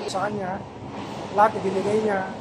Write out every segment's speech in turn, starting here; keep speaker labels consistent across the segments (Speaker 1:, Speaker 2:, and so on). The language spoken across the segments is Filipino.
Speaker 1: sa kanya, lahat ibinigay niya.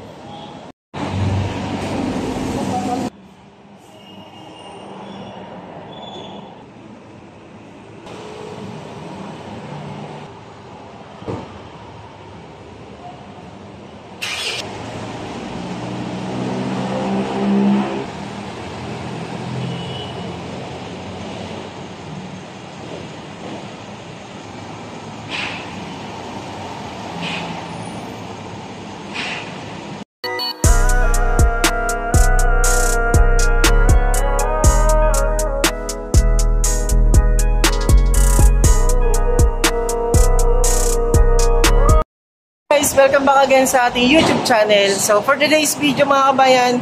Speaker 2: Welcome back again sa ating YouTube channel. So for today's video mga kabayan,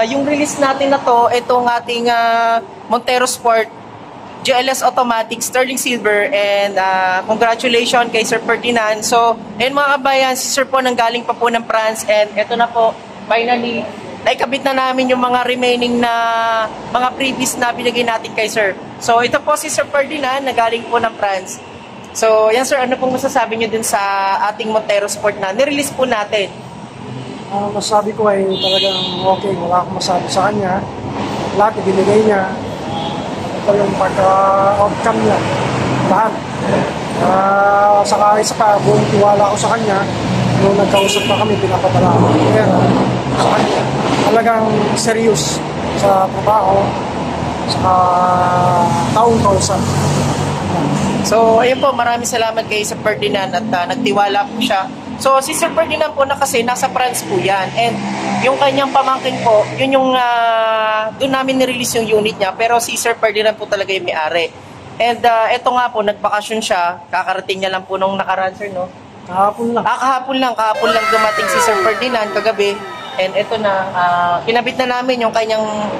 Speaker 2: yung release natin na to, itong ating Montero Sport GLS Automatic Sterling Silver, and congratulations kay Sir Ferdinand. So ayun mga kabayan, si Sir po nanggaling pa po ng France, and ito na po finally naikabit na namin yung mga remaining na mga previous na binigay natin kay Sir. So ito po si Sir Ferdinand, nanggaling po ng France. So, yan sir, ano pong masasabi nyo din sa ating Montero Sport na nirelease po natin?
Speaker 1: Masasabi ko ay talagang okay, wala akong masabi sa kanya. Lahat ibinigay niya. Ito yung pagka-outcome niya. Lahat. Saka isa pa, buong tiwala ko sa kanya. Nung nagkausap pa kami, pinapadala ako ng pera sa kanya. Talagang serious sa trabaho, sa taong kausap.
Speaker 2: So, ayun po, maraming salamat kay Sir Ferdinand at nagtiwala po siya. So, si Sir Ferdinand po na kasi nasa France po yan. And yung kanyang pamangkin po, yun yung doon namin nirelease yung unit niya. Pero si Sir Ferdinand po talaga yung may-ari. And eto nga po, nagbakasyon siya. Kakarating niya lang po nung nakaraan, sir, no?
Speaker 1: Kahapon lang.
Speaker 2: Kahapon lang dumating si Sir Ferdinand kagabi. And eto na, kinabit na namin yung kanyang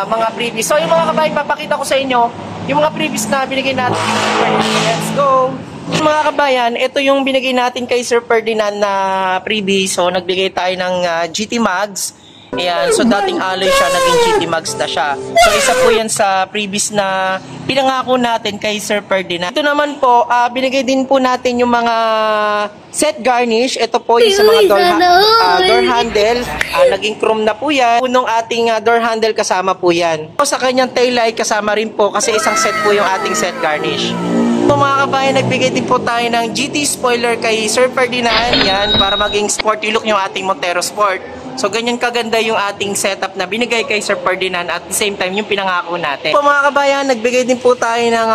Speaker 2: mga previous. So, yung mga kabayan, papakita ko sa inyo yung mga previous na binigay natin. Let's go! Mga kabayan, ito yung binigay natin kay Sir Ferdinand na previous. So, nagbigay tayo ng GT Mags. Ayan, so dating alloy siya, naging GT Mags na siya. So, isa po yan sa previous na pinangako natin kay Sir Ferdinand. Ito naman po, binigay din po natin yung mga set garnish. Ito po yung sa mga door handle. Naging chrome na po yan. Punong ating door handle kasama po yan. Sa kanyang taillight kasama rin po kasi isang set po yung ating set garnish. So, mga kabayan, nagbigay din po tayo ng GT spoiler kay Sir Ferdinand. Yan, para maging sporty look yung ating Montero Sport. So, ganyan kaganda yung ating setup na binigay kay Sir Ferdinand at the same time yung pinangako natin. So, mga kabayan, nagbigay din po tayo ng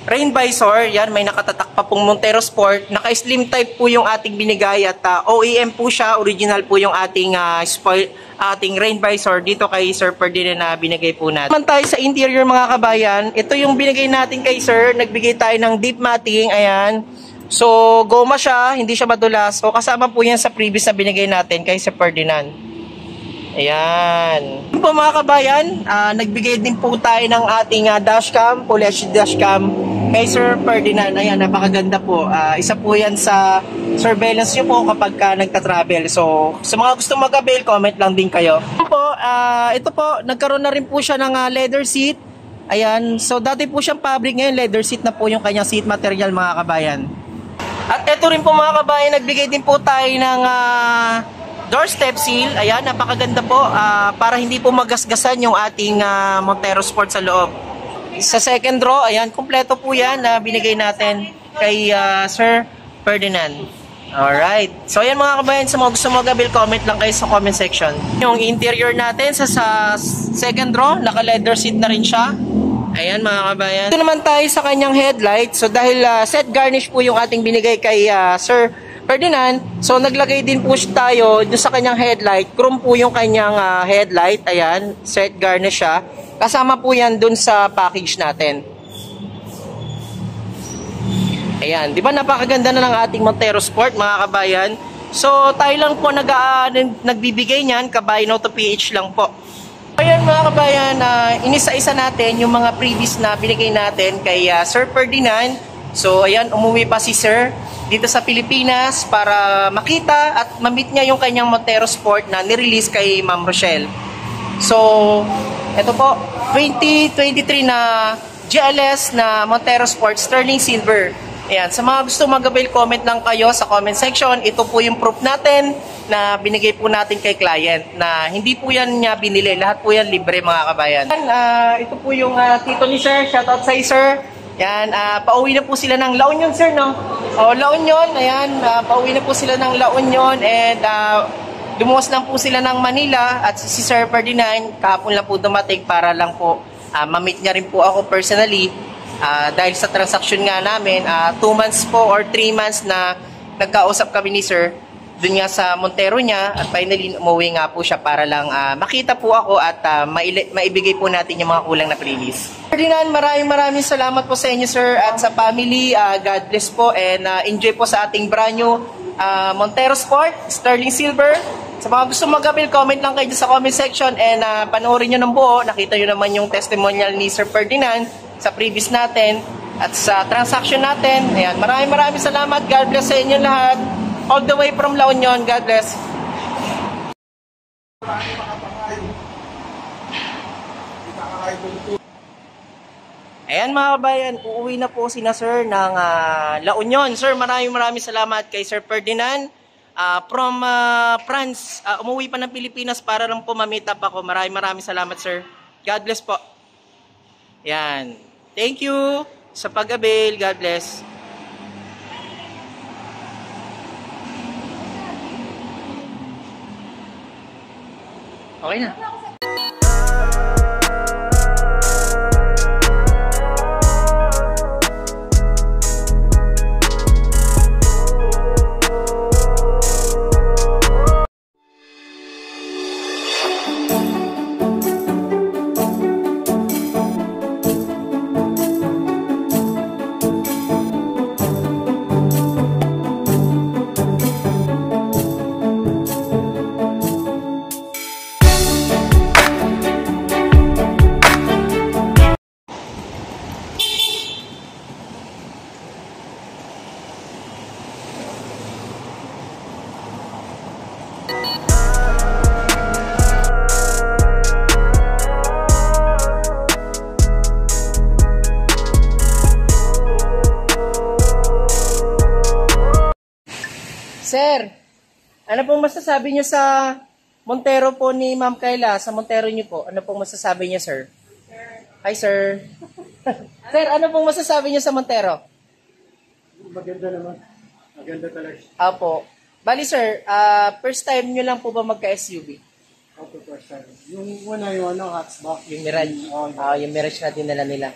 Speaker 2: rain visor. Yan, may nakatatak pa pong Montero Sport. Naka-slim type po yung ating binigay at OEM po siya. Original po yung ating rain visor dito kay Sir Ferdinand na binigay po natin. Naman tayo sa interior mga kabayan. Ito yung binigay natin kay Sir. Nagbigay tayo ng deep matting. Ayan. So, goma siya, hindi siya madulas. So, kasama po yan sa previous na binigay natin kay Sir Ferdinand. Ayan. Yun po mga kabayan, nagbigay din po tayo ng ating dashcam, full HD dashcam kay Sir Ferdinand. Ayan, napakaganda po. Isa po yan sa surveillance nyo po kapag nagta-travel. So, sa mga gustong mag-avail, comment lang din kayo. Ito po, nagkaroon na rin po siya ng leather seat. Ayan, so dati po siyang fabric, ngayon leather seat na po yung kanyang seat material mga kabayan. At ito rin po mga kabayan, nagbigay din po tayo ng doorstep seal. Ayan, napakaganda po para hindi po magasgasan yung ating Montero Sport sa loob. Sa second row, ayan, kumpleto po yan na binigay natin kay Sir Ferdinand. Alright. So ayan mga kabayan, sa mga gusto mag-avail, comment lang kayo sa comment section. Yung interior natin sa second row, naka-leather seat na rin siya. Ayan mga kabayan. Ito naman tayo sa kanyang headlight. So dahil set garnish po yung ating binigay kay Sir Ferdinand, so naglagay din po tayo dun sa kanyang headlight. Chrome po yung kanyang headlight. Ayan, set garnish siya. Kasama po yan dun sa package natin. Ayan, di ba napakaganda na ng ating Montero Sport mga kabayan. So tayo lang po nagbibigay niyan, Kabayan Auto PH lang po. Ayan mga kabayan, inisa-isa natin yung mga previous na binigay natin kay Sir Ferdinand. So ayan, umuwi pa si Sir dito sa Pilipinas para makita at ma-meet niya yung kanyang Montero Sport na nirelease kay Ma'am Rochelle. So, ito po, 2023 na GLS na Montero Sport Sterling Silver. Ayan, sa mga gusto mag-avail, comment lang kayo sa comment section. Ito po yung proof natin na binigay po natin kay client na hindi po yan niya binili. Lahat po yan libre mga kabayan. Ito po yung tito ni sir. Shoutout sa sir. Yan, pauwi na po sila ng La Union sir, no? O, La Union, ayan, pauwi na po sila ng La Union and lumuwas lang po sila ng Manila at si Sir Ferdinand kahapon lang po dumating para lang po ma-meet niya rin po ako personally. Dahil sa transaction nga namin, 2 months po or 3 months na nagkausap kami ni sir dun nga sa Montero niya at finally umuwi nga po siya para lang makita po ako at maibigay po natin yung mga kulang na previous. Ferdinand, maraming salamat po sa inyo sir at sa family. God bless po and enjoy po sa ating brand new Montero Sport, Sterling Silver. Sa mga gusto mag-avail, comment lang kayo sa comment section and panoorin nyo ng buo. Nakita nyo naman yung testimonial ni Sir Ferdinand sa previous natin at sa transaction natin. Ayan, maraming salamat. God bless sa inyo lahat. All the way from La Union. God bless. Ayan mga kabayan, uuwi na po sina sir ng La Union. Sir, maraming salamat kay Sir Ferdinand. From France, umuwi pa ng Pilipinas para lang po ma-meet up ako. Maraming salamat sir. God bless po. Ayan. Thank you sa pag-avail. God bless. Okay na. Sir, ano pong masasabi niyo sa Montero po ni Ma'am Kayla? Sa Montero niyo po, ano pong masasabi niyo, sir? Hi, sir. Sir, ano pong masasabi niyo sa Montero?
Speaker 1: Maganda naman. Maganda talaga.
Speaker 2: Apo. Bali, sir, first time niyo lang po ba magka-SUV?
Speaker 1: Auto first time. Yung una yung hatchback.
Speaker 2: Yung Mirage. Yung Mirage na dinala nila.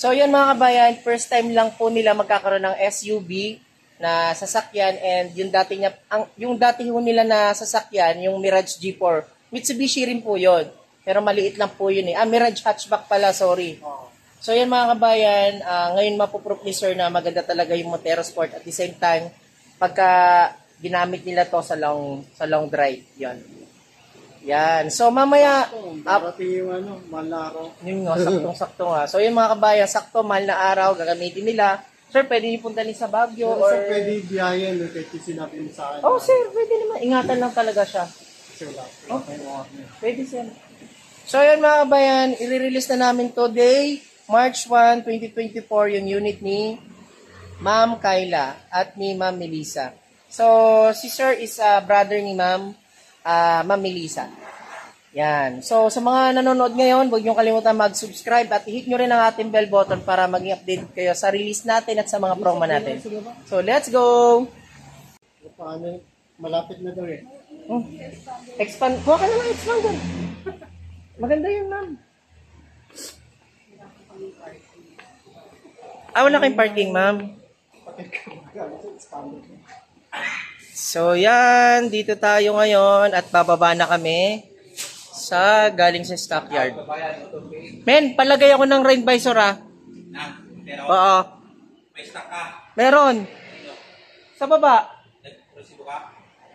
Speaker 2: So, yun mga kabayan, first time lang po nila magkakaroon ng SUV na sasakyan and yung dati ho nila na sasakyan, yung Mirage G4. Mitsubishi rin po yun. Pero maliit lang po yun eh. Mirage hatchback pala, sorry. So yan mga kabayan, ngayon mapuproof ni sir na maganda talaga yung Montero Sport at the same time, pagka ginamit nila to sa long drive. Yan. So mamaya,
Speaker 1: yung mahal na araw.
Speaker 2: Yun nga, saktong-sakto nga. So yun mga kabayan, sakto, mahal na araw, gagamitin nila. Sir, pwede niyo punta sa Baguio or...
Speaker 1: Sir, pwede biyayan kahit sinabi mo sa akin.
Speaker 2: Oh, sir, pwede naman. Ingatan lang talaga siya.
Speaker 1: Sure lang.
Speaker 2: Okay. Pwede, sir. So, yun mga kabayan, i-release na namin today, March 1, 2024, yung unit ni Ma'am Kayla at ni Ma'am Melissa. So, si sir is brother ni Ma'am Melissa. Yan. So, sa mga nanonood ngayon, huwag niyong kalimutan mag-subscribe at i-hit nyo rin ang ating bell button para maging update kayo sa release natin at sa mga promo natin. So, let's go!
Speaker 1: Paano? Malapit na daw eh.
Speaker 2: Expand. Kuha ka na lang, expand doon. Maganda yun, ma'am. Wala kayong parking, ma'am. So, yan. Dito tayo ngayon at bababa na kami galing sa stockyard. Men, palagay ako ng rain visor Oo.
Speaker 3: May stock ka?
Speaker 2: Meron. Sa baba.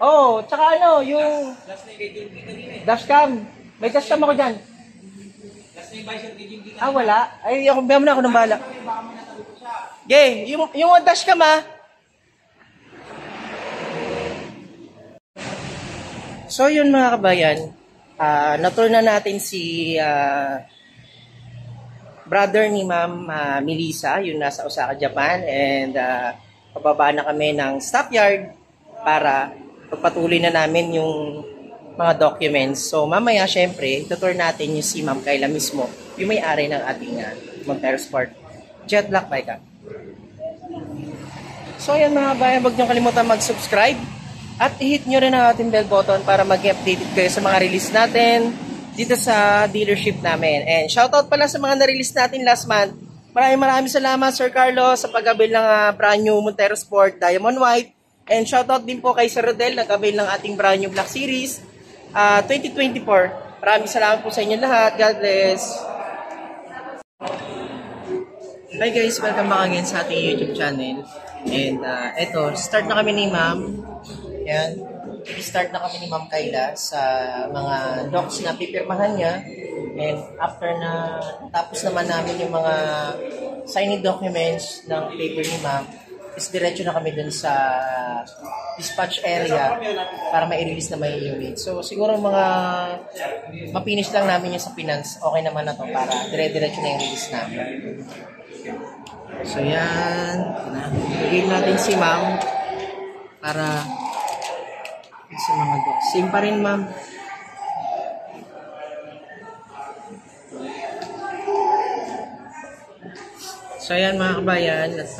Speaker 2: Oo, tsaka yung dashcam. May dashcam ako dyan. Wala. Ay, ako na ako ng bala. Yung dashcam So, yun mga kabayan. Na-tour na natin si brother ni Ma'am Melissa, yung nasa Osaka, Japan. And pababa na kami ng stockyard para pagpatuloy na namin yung mga documents. So mamaya syempre, tutur natin yung si Ma'am Kayla mismo, yung may-ari ng ating Montero Sport Jet Black bike. So ayan mga bayan, huwag niyong kalimutan mag-subscribe at i-hit nyo rin ang ating bell button para mag-updated kayo sa mga release natin dito sa dealership namin. And shoutout pala sa mga na-release natin last month. Maraming salamat Sir Carlos sa pag-avail ng brand new Montero Sport Diamond White. And shoutout din po kay Sir Rodel, nag-avail ng ating brand new Black Series 2024. Maraming salamat po sa inyo lahat. God bless. Hi guys, welcome back again sa ating YouTube channel. And eto, start na kami ni Ma'am. Yan. Start na kami ni Ma'am Kayla sa mga docs na pipirmahan niya. And after na tapos naman namin yung mga signing documents ng paper ni Ma'am, is diretso na kami dun sa dispatch area para ma-release na may unit. So siguro mga mapinish lang namin yung sa finance, okay naman na to para dire-diretso na yung release namin. So yan, bigyan natin si Ma'am para sa mga docs. Same pa rin Ma'am. So yan mga kabayan, at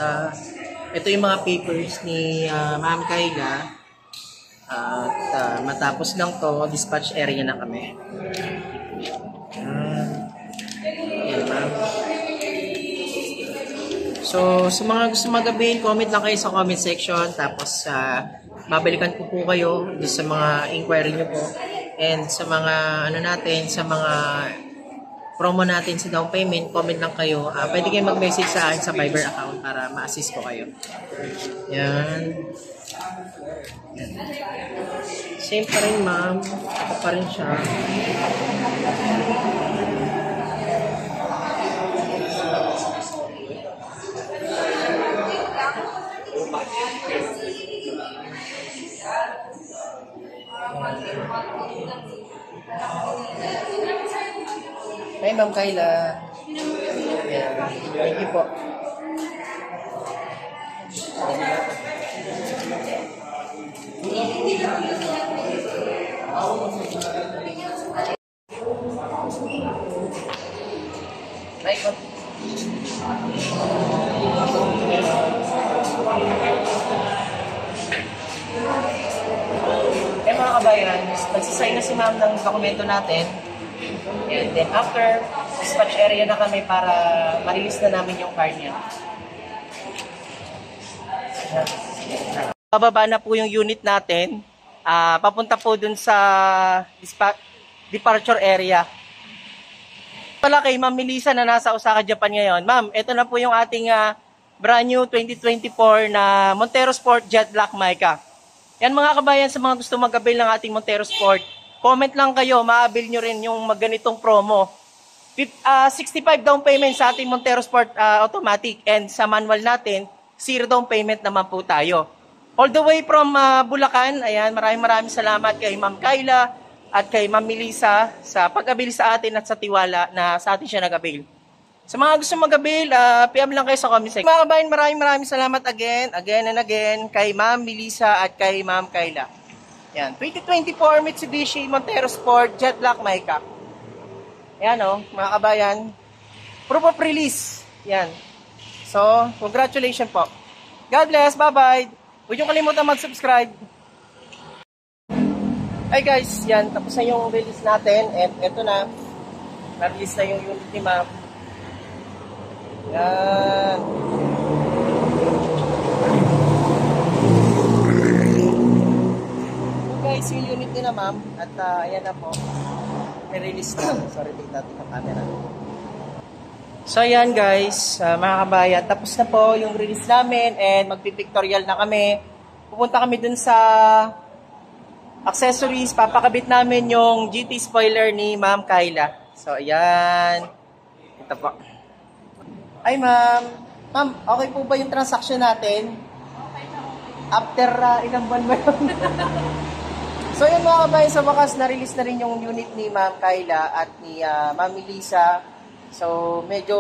Speaker 2: ito yung mga papers ni Ma'am Kayla. At matapos lang to, dispatch area na kami. Yan Ma'am. So, sa mga gusto mag-avail, comment lang kayo sa comment section. Tapos, mabalikan ko po kayo sa mga inquiry nyo po. And sa mga, sa mga promo natin sa down payment, comment lang kayo. Pwede kayo mag-message sa akin sa Viber account para ma-assist ko kayo. Yan. Same pa rin, Ma'am. Ito pa rin siya. Hi, Ma'am Kayla. Yeah. Thank you po. Hi, po. Mga kabayan, nagsisign na si Ma'am ng dokumento natin. And then after, dispatch area na kami para ma-release na namin yung car niya. Bababa na po yung unit natin. Papunta po dun sa departure area. Pala kay Ma'am Melissa na nasa Osaka, Japan ngayon. Ma'am, ito na po yung ating brand new 2024 na Montero Sport Jet Black Mica. Yan mga kabayan, sa mga gusto mag-avail ng ating Montero Sport, comment lang kayo, ma-avail nyo rin yung ganitong promo. 65 down payment sa ating Montero Sport automatic, and sa manual natin, 0 down payment naman po tayo. All the way from Bulacan, ayan, maraming salamat kay Ma'am Kayla at kay Ma'am Melissa sa pag-avail sa atin at sa tiwala na sa atin siya nag-avail. Sa mga gusto mag-avail, PM lang kayo sa comment section. Mga kabayan, maraming salamat again and again kay Ma'am Melissa at kay Ma'am Kayla. Yan, 2024 Mitsubishi Montero Sport Jet Black Mica. Yan mga kabayan. Proof of release. Yan. So, congratulations po. God bless, bye-bye. Huwag niyong kalimutan mag-subscribe. Hi guys, yan, tapos na yung release natin. And eto na, na-release na yung unit ni Ma'am. Yan. So guys, yung unit nila Ma'am. At ayan na po. May-release na. Sorry, take natin ang camera. So ayan guys, mga kabayan. Tapos na po yung release namin. And magpipictorial na kami. Pupunta kami dun sa accessories. Papakabit namin yung GT spoiler ni Ma'am Kayla. So ayan. Ito po. Ay, ma'am. Ma'am, okay po ba yung transaction natin? Okay na. After ilang buwan ba yun? So, yun mga kabayan, sa wakas, na-release na rin yung unit ni Ma'am Kayla at ni Ma'am Melissa. So, medyo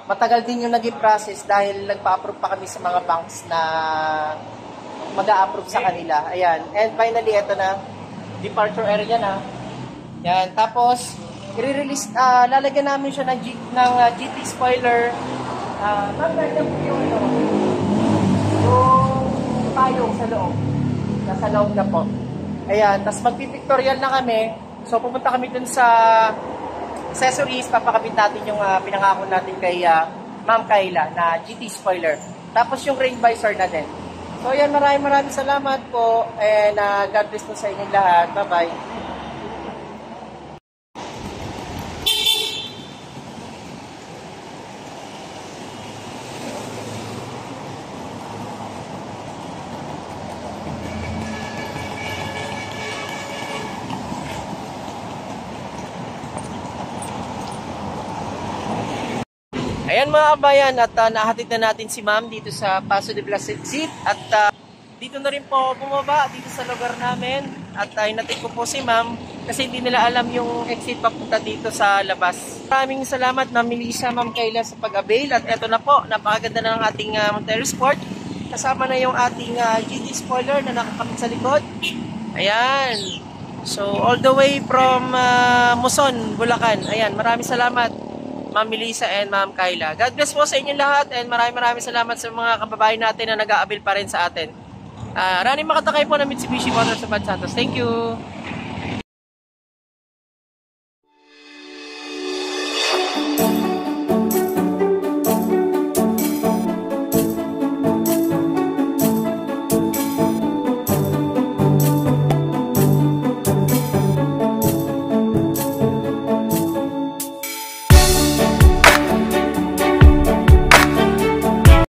Speaker 2: matagal din yung naging process dahil nagpa-approve pa kami sa mga banks na mag-a-approve sa kanila. Ayan. And finally, ito na. Departure area na. Yan. Tapos, i-release, lalagyan namin siya ng, GT spoiler. Ma'am, nandiyan po yung payong sa loob. Nasa loob na po. Ayan. Tapos magpipictorial na kami. So, pupunta kami dun sa accessories, papakabit natin yung pinangako natin kay Ma'am Kayla na GT spoiler. Tapos yung rain visor na din. So yan, maraming salamat po and God bless po sa inyong lahat. Bye-bye. Ayan mga kabayan, at nahatid na natin si ma'am dito sa Paso de Blas exit at dito na rin po bumaba dito sa lugar namin at hinatid ko po si ma'am kasi hindi nila alam yung exit papunta dito sa labas. Maraming salamat Ma'am Melissa, Ma'am Kayla sa pag-avail at eto na po, napakaganda na ng ating Montero Sport. Kasama na yung ating GT spoiler na nakakapit sa likod. Ayan. So all the way from Muson, Bulacan. Ayan, maraming salamat Ma'am Melissa and Ma'am Kayla. God bless po sa inyong lahat and maraming salamat sa mga kababayan natin na nag-aabil pa rin sa atin. Running Makatakay po ng Mitsubishi Motors sa Bad Santos. Thank you!